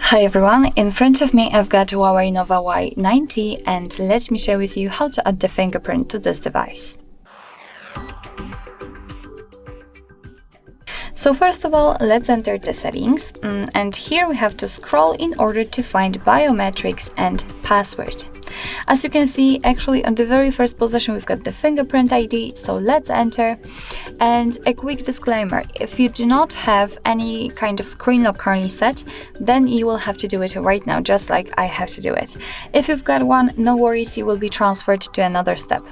Hi everyone, in front of me I've got HUAWEI Nova Y90 and let me share with you how to add the fingerprint to this device. So first of all, let's enter the settings, and here we have to scroll in order to find biometrics and password. As you can see, actually on the very first position we've got the fingerprint ID, so let's enter. And a quick disclaimer, if you do not have any kind of screen lock currently set, then you will have to do it right now, just like I have to do it. If you've got one, no worries, you will be transferred to another step.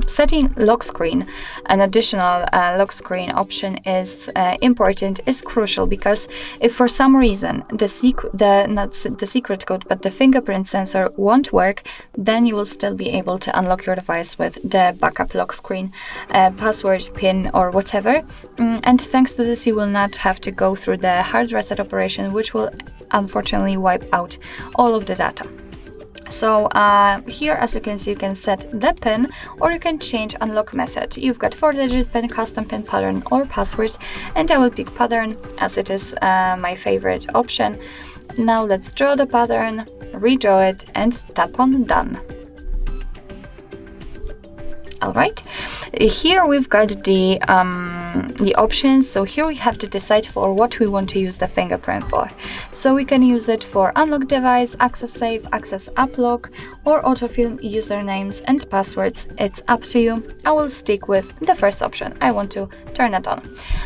Setting lock screen, an additional lock screen option is important, is crucial, because if for some reason the secret code but the fingerprint sensor won't work, then you will still be able to unlock your device with the backup lock screen, password, PIN or whatever. And thanks to this you will not have to go through the hard reset operation, which will unfortunately wipe out all of the data. So here, as you can see, you can set the PIN or you can change unlock method. You've got 4-digit PIN, custom PIN, pattern or password, and I will pick pattern as it is my favorite option. Now let's draw the pattern, redraw it and tap on done. Alright, here we've got the options. So here we have to decide for what we want to use the fingerprint for. So we can use it for unlock device, access safe, access app lock, or autofill usernames and passwords. It's up to you. I will stick with the first option. I want to turn it on.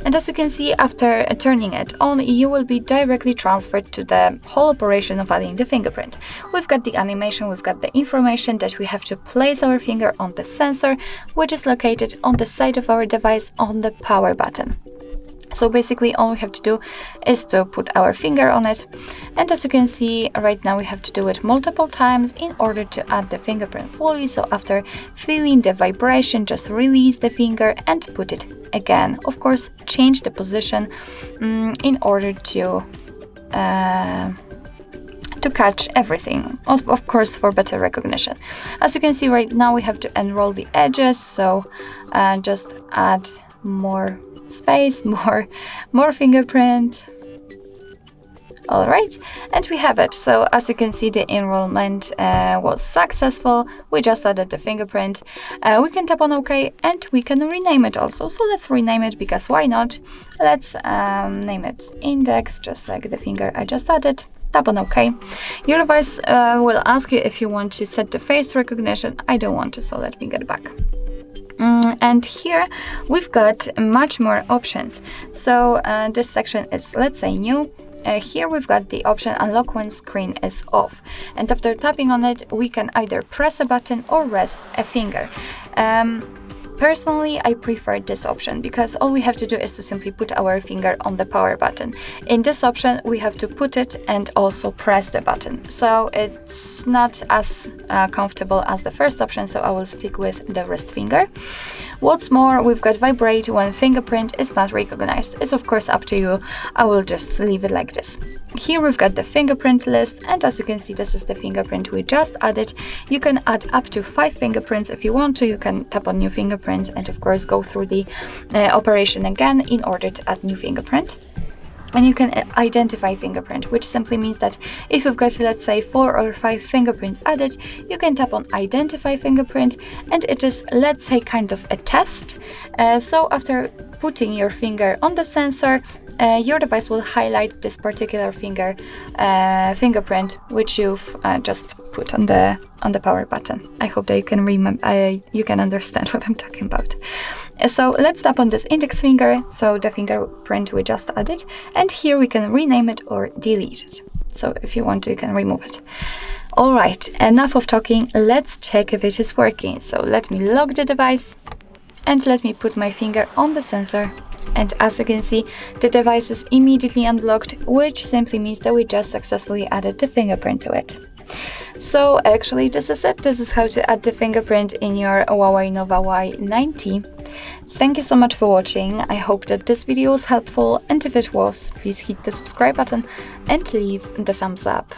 And as you can see, after turning it on, you will be directly transferred to the whole operation of adding the fingerprint. We've got the animation, we've got the information that we have to place our finger on the sensor, which is located on the side of our device on the power button. So basically all we have to do is to put our finger on it, and as you can see right now we have to do it multiple times in order to add the fingerprint fully. So after feeling the vibration, just release the finger and put it again. Of course, change the position in order to catch everything, of course, for better recognition. As you can see right now we have to enroll the edges, so just add more space, more fingerprint. Alright, and we have it. So as you can see, the enrollment was successful. We just added the fingerprint. We can tap on OK and we can rename it also. So let's rename it, because why not? Let's name it index, just like the finger I just added. Tap on OK. Your device will ask you if you want to set the face recognition. I don't want to, so let me get back. And here we've got much more options. So this section is, let's say, new. Here we've got the option unlock when screen is off, and after tapping on it we can either press a button or rest a finger. Personally, I prefer this option because all we have to do is to simply put our finger on the power button. In this option, we have to put it and also press the button. So it's not as comfortable as the first option, so I will stick with the rest finger. What's more, we've got vibrate when fingerprint is not recognized. It's of course up to you. I will just leave it like this. Here we've got the fingerprint list, and as you can see, this is the fingerprint we just added. You can add up to 5 fingerprints if you want to. You can tap on new fingerprint and of course go through the operation again in order to add new fingerprint. And you can identify fingerprint, which simply means that if you've got, let's say, 4 or 5 fingerprints added, you can tap on identify fingerprint, and it is, let's say, kind of a test. So after putting your finger on the sensor, your device will highlight this particular fingerprint which you've just put on the power button. I hope that you can you can understand what I'm talking about. So let's tap on this index finger, so the fingerprint we just added, and here we can rename it or delete it. So if you want to, you can remove it. Alright, enough of talking, let's check if it is working. So let me lock the device and let me put my finger on the sensor. And as you can see, the device is immediately unblocked, which simply means that we just successfully added the fingerprint to it. So actually this is it. This is how to add the fingerprint in your HUAWEI Nova Y90. Thank you so much for watching. I hope that this video was helpful, and if it was, please hit the subscribe button and leave the thumbs up.